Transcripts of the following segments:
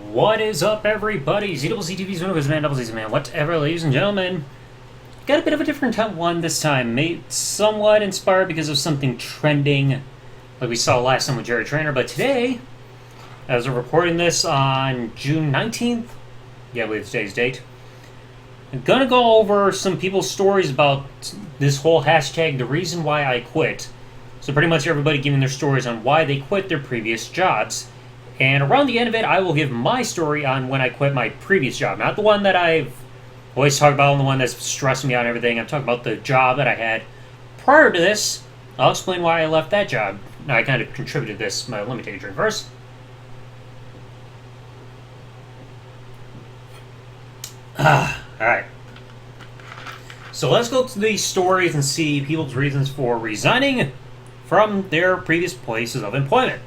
What is up, everybody? ZWCTV's Zunigaistheman, whatever, ladies and gentlemen. Got a bit of a different one this time. Made somewhat inspired because of something trending, like we saw last time with Jerry Trainer. But today, as we're recording this on June 19th, yeah, I believe it's today's date, I'm gonna go over some people's stories about this whole hashtag, TheReasonWhyIQuit. So pretty much everybody giving their stories on why they quit their previous jobs. And around the end of it, I will give my story on when I quit my previous job. Not the one that I've always talked about, and the one that's stressing me out and everything. I'm talking about the job that I had prior to this. I'll explain why I left that job. Now, I kind of contributed this, my limited drink first. Alright. So let's go to these stories and see people's reasons for resigning from their previous places of employment.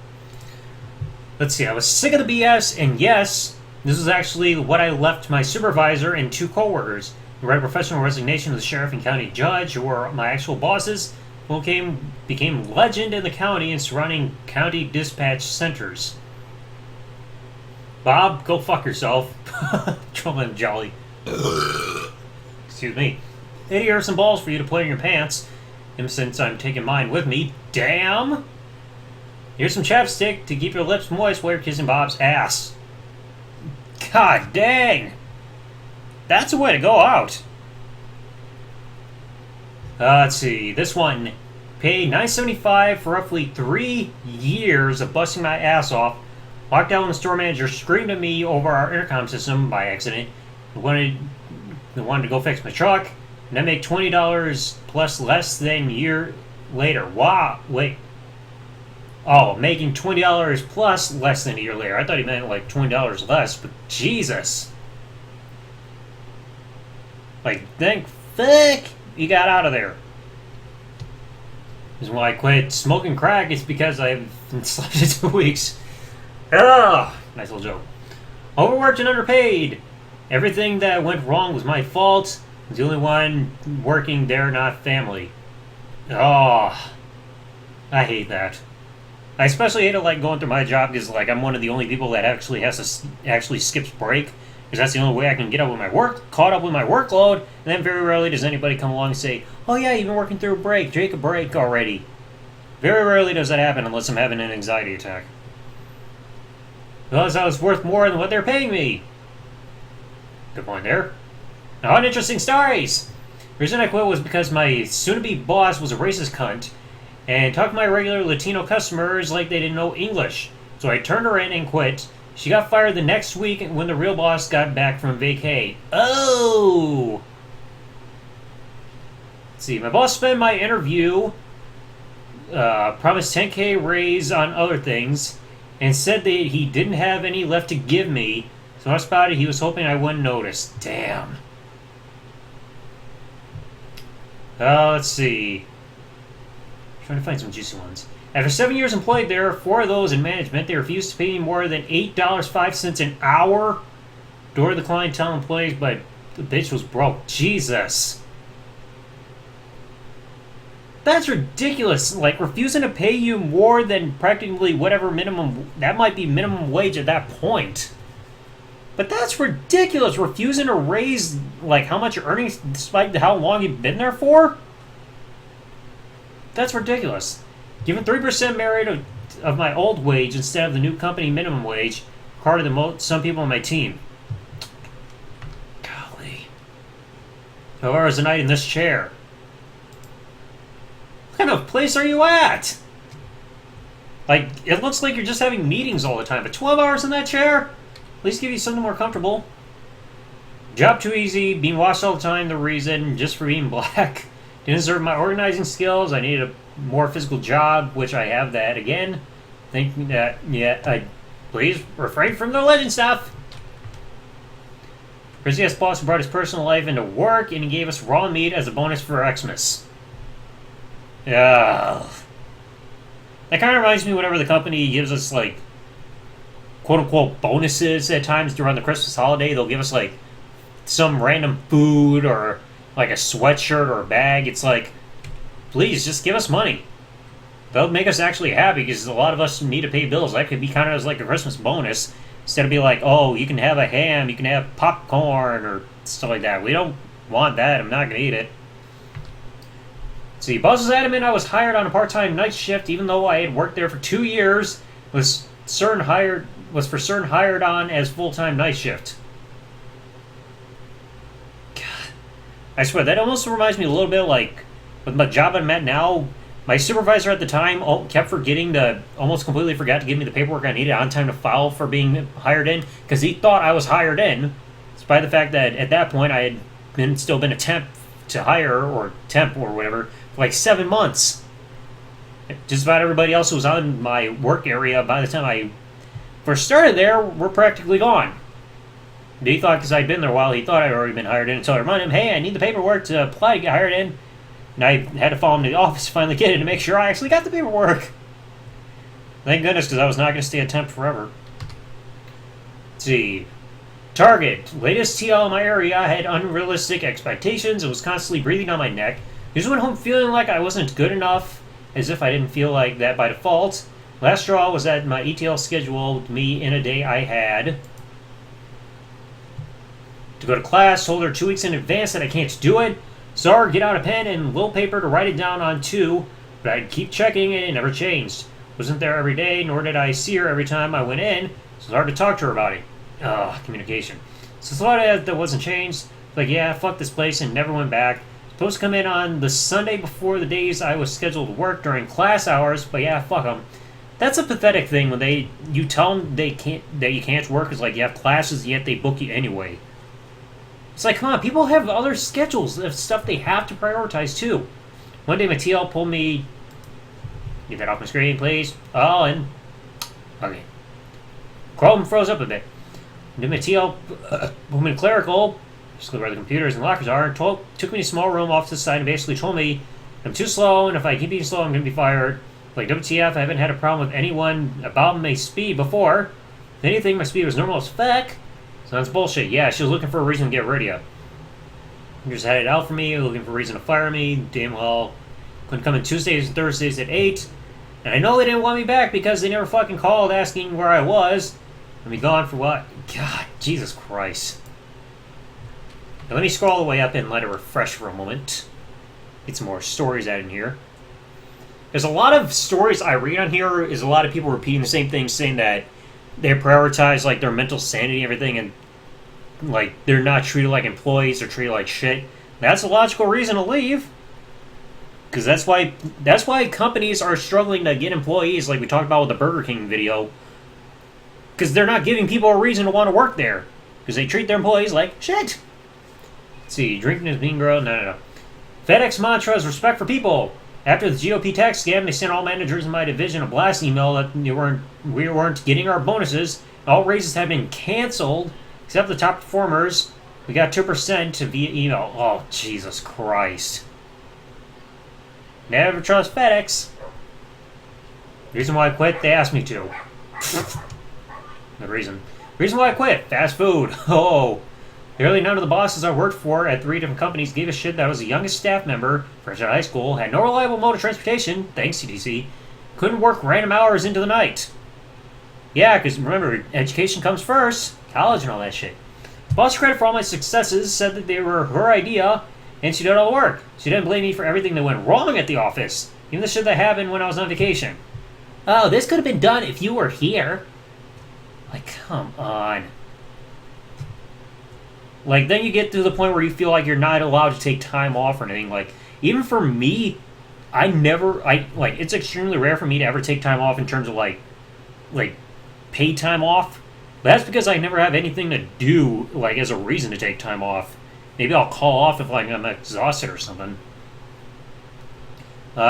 Let's see, I was sick of the BS, and yes, this is actually what I left my supervisor and two coworkers who write professional resignation to the sheriff and county judge, who were my actual bosses, who became legend in the county and surrounding county dispatch centers. Bob, go fuck yourself. Trouble and jolly. Excuse me. Eddie, here's some balls for you to put in your pants. And since I'm taking mine with me, damn! Here's some chapstick to keep your lips moist while you're kissing Bob's ass. God dang! That's a way to go out. Let's see. This one. Paid $9.75 for roughly 3 years of busting my ass off. Walked out when the store manager screamed at me over our intercom system by accident. Wanted to go fix my truck. And I make $20 plus less than a year later. Wow. Wait. Oh, making $20 plus less than a year later. I thought he meant like $20 less, but Jesus. Like, thank fuck you got out of there. This is why I quit smoking crack. It's because I haven't slept in 2 weeks. Ugh, nice little joke. Overworked and underpaid. Everything that went wrong was my fault. I was the only one working there, not family. Oh, I hate that. I especially hate it, like, going through my job because, like, I'm one of the only people that actually skips break, because that's the only way I can get up with my caught up with my workload, and then very rarely does anybody come along and say, oh yeah, you've been working through a break, take a break already. Very rarely does that happen unless I'm having an anxiety attack. Because I was worth more than what they're paying me. Good point there. Now, uninteresting stories! The reason I quit was because my soon-to-be boss was a racist cunt, and talked to my regular Latino customers like they didn't know English. So I turned her in and quit. She got fired the next week when the real boss got back from vacay. Oh! Let's see, my boss spent my interview, promised $10K raise on other things, and said that he didn't have any left to give me, so much about it he was hoping I wouldn't notice. Damn. Let's see. Trying to find some juicy ones. After 7 years employed there, 4 of those in management, they refused to pay me more than $8.05 an hour. Door the clientele employees, but the bitch was broke. Jesus. That's ridiculous. Like, refusing to pay you more than practically whatever minimum, that might be minimum wage at that point. But that's ridiculous. Refusing to raise, like, how much you're earning despite how long you've been there for? That's ridiculous. Given 3% merit of my old wage instead of the new company minimum wage, harder than some people on my team. Golly. 12 hours a night in this chair. What kind of place are you at? Like, it looks like you're just having meetings all the time, but 12 hours in that chair? At least give you something more comfortable. Job too easy, being watched all the time, the reason, just for being black. Didn't deserve my organizing skills. I needed a more physical job, which I have that again. Thinking that, yeah, please refrain from the legend stuff. Crazy ass boss brought his personal life into work, and he gave us raw meat as a bonus for Xmas. Yeah. That kind of reminds me whenever the company gives us, like, quote-unquote bonuses at times during the Christmas holiday. They'll give us, like, some random food or like a sweatshirt or a bag. It's like, please, just give us money. That'll make us actually happy because a lot of us need to pay bills. That could be kind of as like a Christmas bonus instead of be like, oh, you can have a ham, you can have popcorn or stuff like that. We don't want that. I'm not going to eat it. See, boss was adamant I was hired on a part-time night shift, even though I had worked there for 2 years. Was for certain hired on as full-time night shift. God, I swear that almost reminds me a little bit like with my job I'm at now. My supervisor at the time kept forgetting to, almost completely forgot to give me the paperwork I needed on time to file for being hired in, because he thought I was hired in, despite the fact that at that point I had still been a temp to hire, or temp or whatever, for like 7 months. Just about everybody else who was on my work area by the time I first started there were practically gone. And he thought, because I'd been there a while, he thought I'd already been hired in, until I reminded him, hey, I need the paperwork to apply to get hired in. And I had to follow him to the office to finally get it to make sure I actually got the paperwork. Thank goodness, because I was not going to stay a temp forever. Let's see. Target. Latest TL in my area had unrealistic expectations and was constantly breathing on my neck. I just went home feeling like I wasn't good enough, as if I didn't feel like that by default. Last straw was that my ETL scheduled me in a day I had to go to class, told her 2 weeks in advance that I can't do it. Saw her get out a pen and little paper to write it down on too, but I'd keep checking and it never changed. Wasn't there every day, nor did I see her every time I went in, so it was hard to talk to her about it. Communication. So I thought that wasn't changed. Like, yeah, fuck this place, and never went back. Supposed to come in on the Sunday before the days I was scheduled to work during class hours, but yeah, fuck them. That's a pathetic thing when you tell them that you can't work, it's like you have classes, yet they book you anyway. It's like, come on, people have other schedules of stuff they have to prioritize too. One day my TL pulled me... Get that off my screen, please. Oh, and... Okay. Chrome froze up a bit. Then my TL pulled me to clerical, just where the computers and lockers are, took me to a small room off to the side and basically told me I'm too slow, and if I keep being slow, I'm going to be fired. Like, WTF, I haven't had a problem with anyone about my speed before. If anything, my speed was normal as feck. So that's bullshit. Yeah, she was looking for a reason to get rid of you. You just had it out for me, looking for a reason to fire me. Damn well. Couldn't come in Tuesdays and Thursdays at 8. And I know they didn't want me back because they never fucking called asking where I was. And be gone for what? God, Jesus Christ. Now let me scroll all the way up and let it refresh for a moment. Get some more stories out in here. There's a lot of stories I read on here is a lot of people repeating the same thing, saying that they prioritize like their mental sanity and everything, and like they're not treated like employees, they're treated like shit. That's a logical reason to leave, because that's why companies are struggling to get employees, like we talked about with the Burger King video, because they're not giving people a reason to want to work there, because they treat their employees like shit. Let's see, drinking is being grown. No. FedEx mantra is respect for people. After the GOP tax scam, they sent all managers in my division a blast email that we weren't getting our bonuses. All raises have been canceled, except the top performers. We got 2% via email. Oh, Jesus Christ. Never trust FedEx. Reason why I quit, they asked me to. The reason why I quit, fast food. Oh. Nearly none of the bosses I worked for at 3 different companies gave a shit that I was the youngest staff member, fresh out of high school, had no reliable mode of transportation, thanks CDC, couldn't work random hours into the night. Yeah, because remember, education comes first, college and all that shit. Boss credit for all my successes, said that they were her idea, and she did all the work. She didn't blame me for everything that went wrong at the office, even the shit that happened when I was on vacation. Oh, this could have been done if you were here. Like, come on. Like, then you get to the point where you feel like you're not allowed to take time off or anything. Like, even for me, it's extremely rare for me to ever take time off in terms of, like, paid time off. But that's because I never have anything to do, like, as a reason to take time off. Maybe I'll call off if, like, I'm exhausted or something.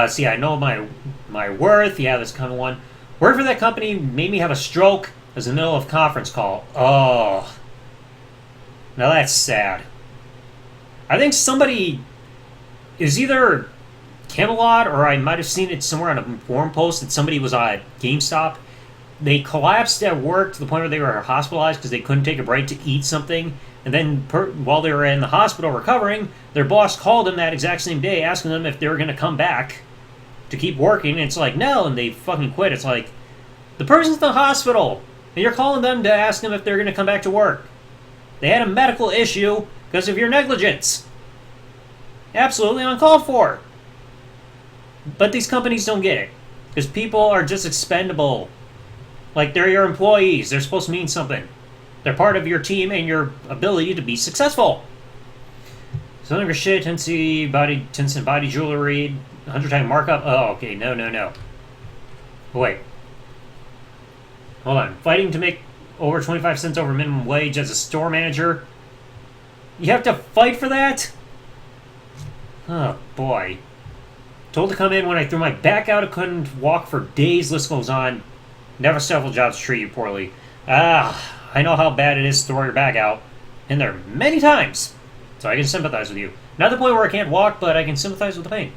See, I know my worth. Yeah, this kind of one. Work for that company made me have a stroke. It was in the middle of a conference call. Oh. Now that's sad. I think somebody is either Camelot or I might have seen it somewhere on a forum post that somebody was at GameStop. They collapsed at work to the point where they were hospitalized because they couldn't take a break to eat something. And then while they were in the hospital recovering, their boss called them that exact same day asking them if they were going to come back. to keep working. And it's like, no, and they fucking quit. It's like, the person's in the hospital, and you're calling them to ask them if they're going to come back to work. They had a medical issue because of your negligence. Absolutely uncalled for. But these companies don't get it. Because people are just expendable. Like, they're your employees. They're supposed to mean something. They're part of your team and your ability to be successful. So under shit, Tensei body jewelry, 100-time markup. Oh, okay, no. Wait. Hold on. Fighting to make over 25 cents over minimum wage as a store manager? You have to fight for that? Oh, boy. Told to come in when I threw my back out. I couldn't walk for days. List goes on. Never several jobs treat you poorly. I know how bad it is to throw your back out. Been there many times. So I can sympathize with you. Not the point where I can't walk, but I can sympathize with the pain.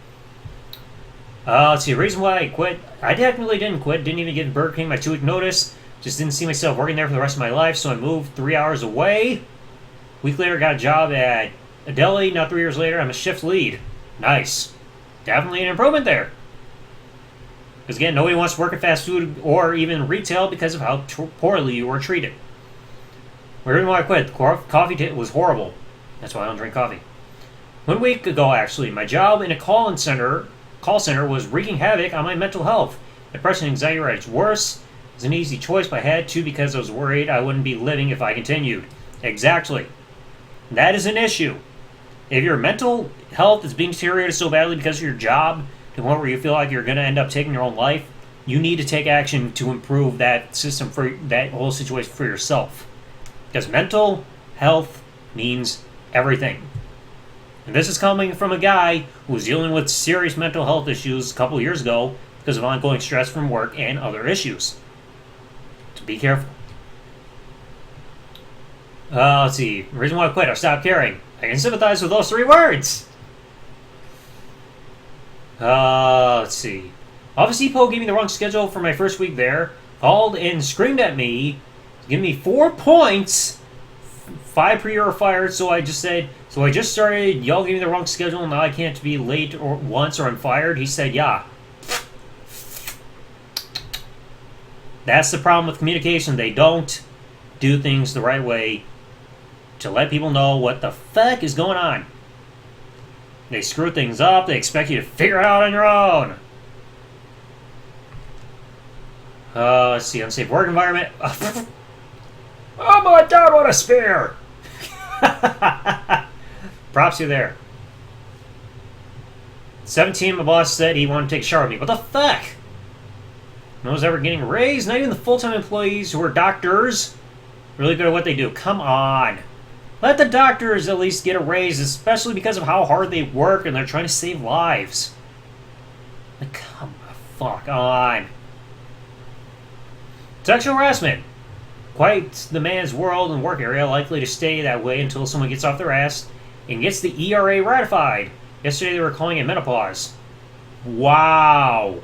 Let's see. The reason why I quit. I technically didn't quit. Didn't even give Burger King my 2-week notice. Just didn't see myself working there for the rest of my life, so I moved 3 hours away. Week later, got a job at a deli. Now 3 years later, I'm a shift lead. Nice. Definitely an improvement there. Because again, nobody wants to work at fast food or even retail because of how poorly you were treated. The reason why I quit. The coffee was horrible. That's why I don't drink coffee. 1 week ago, actually, my job in a call center was wreaking havoc on my mental health. Depression and anxiety were at its worst. It was an easy choice, but I had to because I was worried I wouldn't be living if I continued. Exactly. That is an issue. If your mental health is being deteriorated so badly because of your job, to the point where you feel like you're going to end up taking your own life, you need to take action to improve that system for that whole situation for yourself. Because mental health means everything. And this is coming from a guy who was dealing with serious mental health issues a couple years ago because of ongoing stress from work and other issues. So be careful. Let's see. The reason why I quit, I stopped caring. I can sympathize with those 3 words. Let's see. Office Depot gave me the wrong schedule for my first week there. Called and screamed at me, giving me 4 points. 5 per year were fired, so I just started. Y'all gave me the wrong schedule, and now I can't be late or once or I'm fired. He said, yeah. That's the problem with communication. They don't do things the right way to let people know what the fuck is going on. They screw things up. They expect you to figure it out on your own. Let's see. Unsafe work environment. Oh my god, what a spear! Props you there. 17, my boss said he wanted to take a shower with me. What the fuck? No one's ever getting raised. Not even the full-time employees who are doctors. Really good at what they do. Come on. Let the doctors at least get a raise, especially because of how hard they work and they're trying to save lives. Like, come the fuck on. Sexual harassment. Quite the man's world and work area, likely to stay that way until someone gets off their ass and gets the ERA ratified. Yesterday they were calling it menopause. Wow.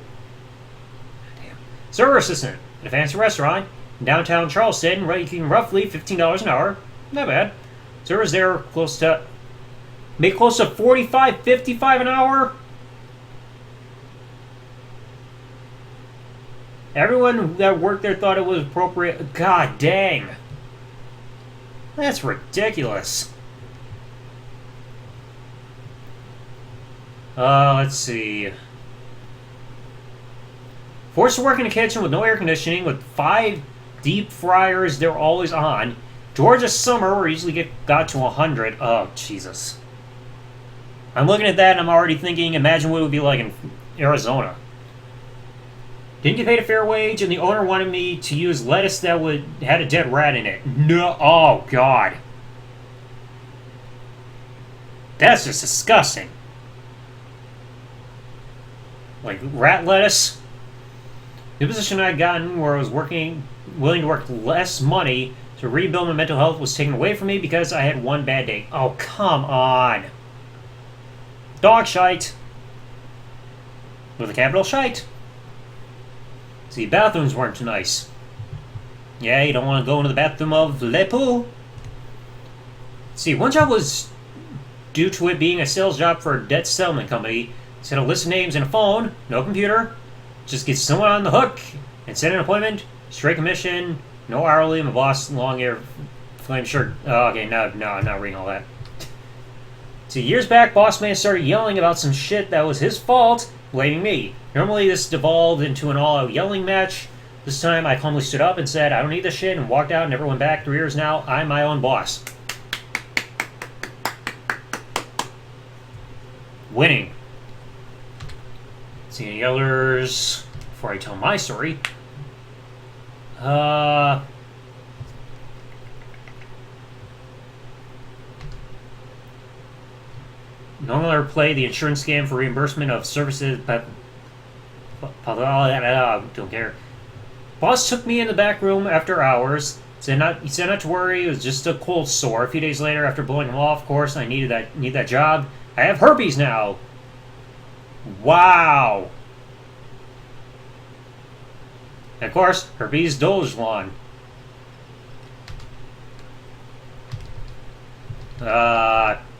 Damn. Server assistant at a fancy restaurant in downtown Charleston, making roughly $15 an hour. Not bad. Servers there make close to $45, $55 an hour. Everyone that worked there thought it was appropriate. God dang. That's ridiculous. Let's see. Forced to work in a kitchen with no air conditioning, with 5 deep fryers they're always on. Georgia summer, where usually got to 100. Oh, Jesus. I'm looking at that and I'm already thinking, imagine what it would be like in Arizona. Didn't get paid a fair wage, and the owner wanted me to use lettuce that had a dead rat in it. No, oh God. That's just disgusting. Like rat lettuce. The position I'd gotten where I was willing to work less money to rebuild my mental health was taken away from me because I had one bad day. Oh, come on. Dog shite. With a capital shite. See, bathrooms weren't too nice. Yeah, you don't want to go into the bathroom of Le Pou. See, one job was due to it being a sales job for a debt settlement company. Set a list of names in a phone, no computer. Just get someone on the hook and set an appointment. Straight commission, no hourly. My boss, long hair, flame shirt. Oh, okay, no, I'm not reading all that. 2 years back, boss man started yelling about some shit that was his fault, blaming me. Normally, this devolved into an all-out yelling match. This time, I calmly stood up and said, I don't need this shit, and walked out and never went back. 3 years now, I'm my own boss. Winning. See any others before I tell my story? Normally I play the insurance scam for reimbursement of services, but don't care. Boss took me in the back room after hours. He said not to worry. It was just a cold sore. A few days later, after blowing him off, of course, I need that job. I have herpes now. Wow. And of course, herpes Dogewan.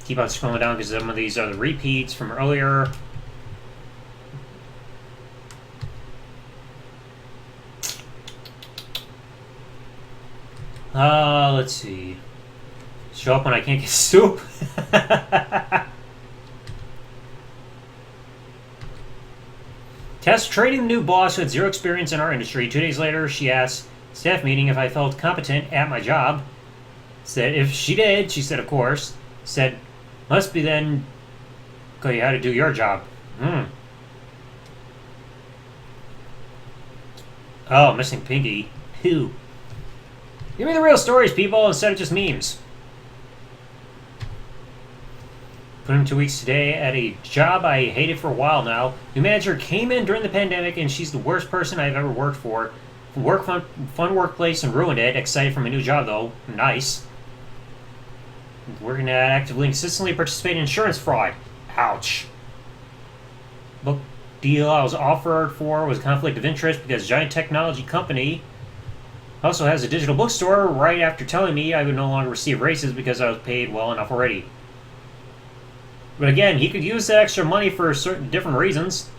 Keep on scrolling down because some of these are the repeats from earlier. Let's see. Show up when I can't get soup. Test training the new boss who had zero experience in our industry. 2 days later, she asked staff meeting if I felt competent at my job. Said if she did, she said of course. Said, must be then, tell you how to do your job. Oh, missing Pinky. Who? Give me the real stories, people, instead of just memes. Put in 2 weeks today at a job I hated for a while now. New manager came in during the pandemic, and she's the worst person I've ever worked for. Fun workplace and ruined it. Excited for my new job, though. Nice. Working at actively and consistently participate in insurance fraud. Ouch. Book deal I was offered for was a conflict of interest because giant technology company also has a digital bookstore right after telling me I would no longer receive raises because I was paid well enough already. But again, he could use that extra money for certain different reasons.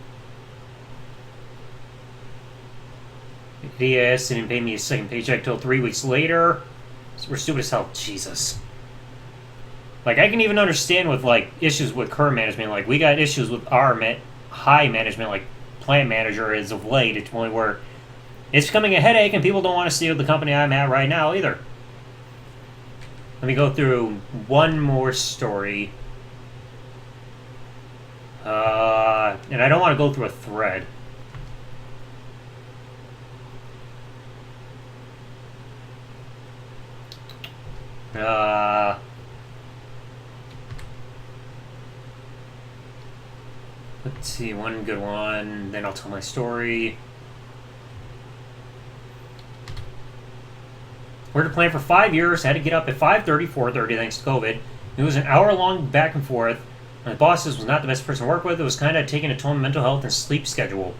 Yes, didn't pay me a second paycheck till 3 weeks later. So we're stupid as hell. Jesus. Like, I can even understand with, like, issues with current management. Like, we got issues with our high management, like plant manager as of late. It's only where it's becoming a headache and people don't want to see the company I'm at right now either. Let me go through one more story. And I don't want to go through a thread. Let's see, one good one, then I'll tell my story. Worked a plant for 5 years, had to get up at 5:30, 4:30 thanks to COVID. It was an hour-long back and forth. My bosses was not the best person to work with. It was kind of taking a toll on mental health and sleep schedule.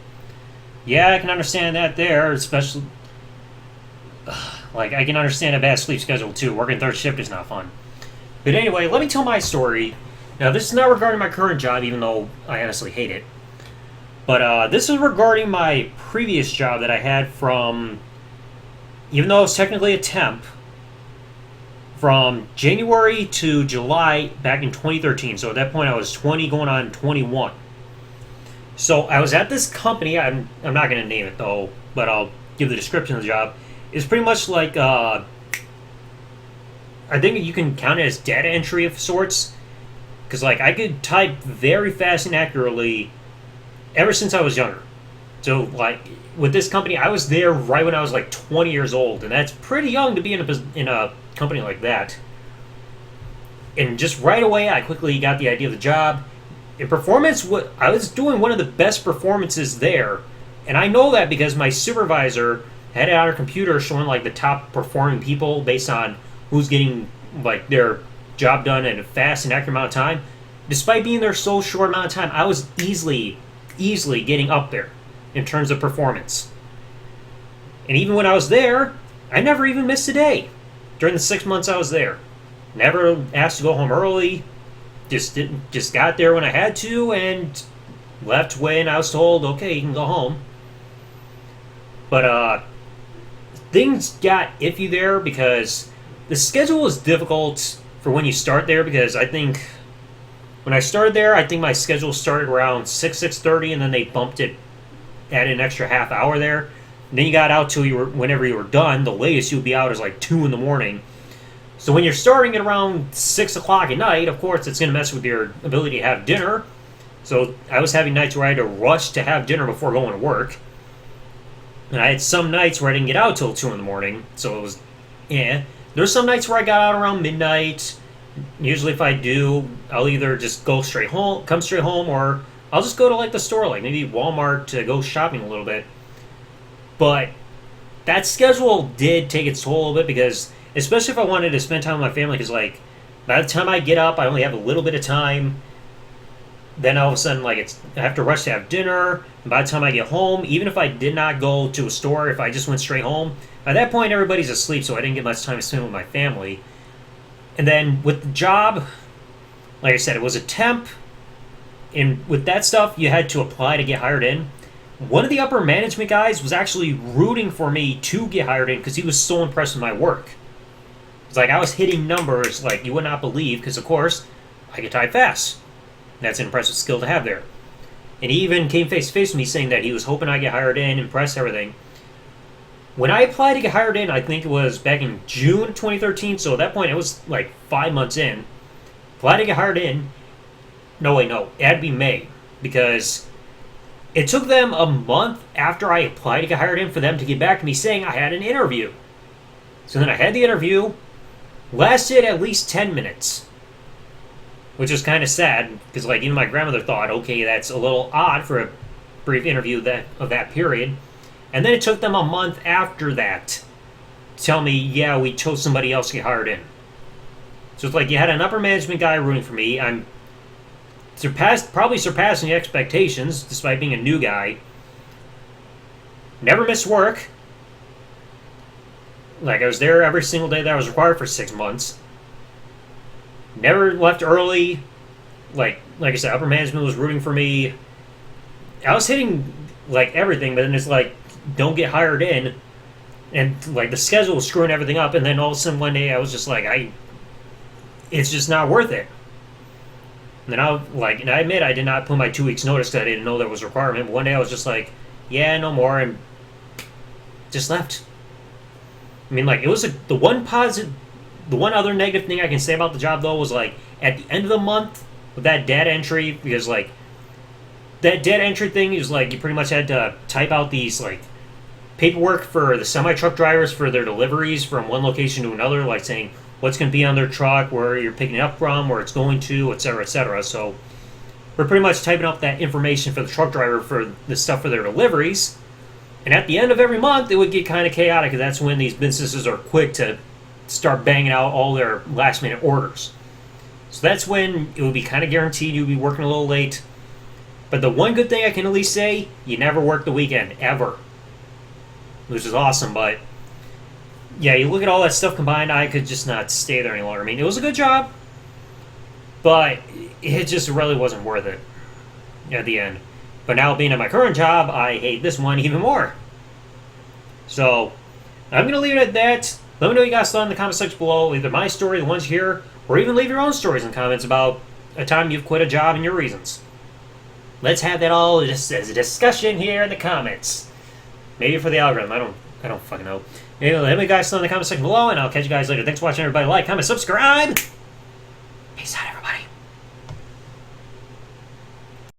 Yeah, I can understand that there, especially... Like, I can understand a bad sleep schedule, too. Working third shift is not fun. But anyway, let me tell my story. Now, this is not regarding my current job, even though I honestly hate it. But this is regarding my previous job that I had from... Even though it was technically a temp, from January to July back in 2013. So at that point, I was 20 going on 21. So I was at this company. I'm not going to name it, though, but I'll give the description of the job. It's pretty much like... I think you can count it as data entry of sorts. Because, like, I could type very fast and accurately ever since I was younger. So, like, with this company, I was there right when I was, like, 20 years old. And that's pretty young to be in a company like that. And just right away, I quickly got the idea of the job. In performance, I was doing one of the best performances there. And I know that because my supervisor had it on her computer showing, like, the top performing people based on who's getting, like, their job done in a fast and accurate amount of time. Despite being there so short amount of time, I was easily getting up there in terms of performance. And even when I was there, I never even missed a day during the 6 months I was there. Never asked to go home early. Just got there when I had to, and left when I was told, okay, you can go home. But things got iffy there because the schedule was difficult for when you start there, because I think when I started there, I think my schedule started around 6:30, and then they bumped it, added an extra half hour there. And then you got out till whenever you were done. The latest you would be out is like 2 in the morning. So when you're starting at around 6 o'clock at night, of course, it's going to mess with your ability to have dinner. So I was having nights where I had to rush to have dinner before going to work. And I had some nights where I didn't get out till 2 in the morning. So it was, There's some nights where I got out around midnight. Usually if I do, I'll either just come straight home, or I'll just go to like the store, like maybe Walmart, to go shopping a little bit. But that schedule did take its toll a little bit, because especially if I wanted to spend time with my family, because like by the time I get up, I only have a little bit of time. Then all of a sudden, like I have to rush to have dinner. And by the time I get home, even if I did not go to a store, if I just went straight home, by that point everybody's asleep, so I didn't get much time to spend with my family. And then with the job, like I said, it was a temp, and with that stuff, you had to apply to get hired in. One of the upper management guys was actually rooting for me to get hired in because he was so impressed with my work. It's like I was hitting numbers like you would not believe, because of course I could type fast. That's an impressive skill to have there. And he even came face to face with me saying that he was hoping I get hired in, impressed, everything. When I applied to get hired in, I think it was back in June 2013, so at that point it was like 5 months in. Applied to get hired in. No, it had to be May, because it took them a month after I applied to get hired in for them to get back to me saying I had an interview. So then I had the interview, lasted at least 10 minutes, which was kind of sad, because like even my grandmother thought, okay, that's a little odd for a brief interview of that period. And then it took them a month after that to tell me, yeah, we chose somebody else to get hired in. So it's like you had an upper management guy rooting for me. I'm probably surpassing expectations despite being a new guy. Never missed work. Like I was there every single day that I was required for 6 months. Never left early. Like I said, upper management was rooting for me. I was hitting like everything, but then it's like, don't get hired in, and like the schedule was screwing everything up. And then all of a sudden one day I was just like, it's just not worth it. And then and I admit I did not put my 2 weeks notice because I didn't know that was a requirement. But one day I was just like, yeah, no more, and just left. I mean, like it was the one other negative thing I can say about the job though was like at the end of the month with that data entry, because like that data entry thing is like you pretty much had to type out these like paperwork for the semi-truck drivers for their deliveries from one location to another, like saying what's going to be on their truck, where you're picking it up from, where it's going to, etc., etc. So we're pretty much typing up that information for the truck driver for the stuff for their deliveries. And at the end of every month, it would get kind of chaotic, because that's when these businesses are quick to start banging out all their last-minute orders. So that's when it would be kind of guaranteed you'd be working a little late. But the one good thing I can at least say, you never work the weekend, ever. Which is awesome, but yeah, you look at all that stuff combined, I could just not stay there any longer. I mean, it was a good job, but it just really wasn't worth it at the end. But now being at my current job, I hate this one even more. So I'm going to leave it at that. Let me know what you guys thought in the comment section below, either my story, the ones here, or even leave your own stories in the comments about a time you've quit a job and your reasons. Let's have that all just as a discussion here in the comments. Maybe for the algorithm, I don't fucking know. Anyway, let me guys know in the comment section below, and I'll catch you guys later. Thanks for watching, everybody. Like, comment, subscribe.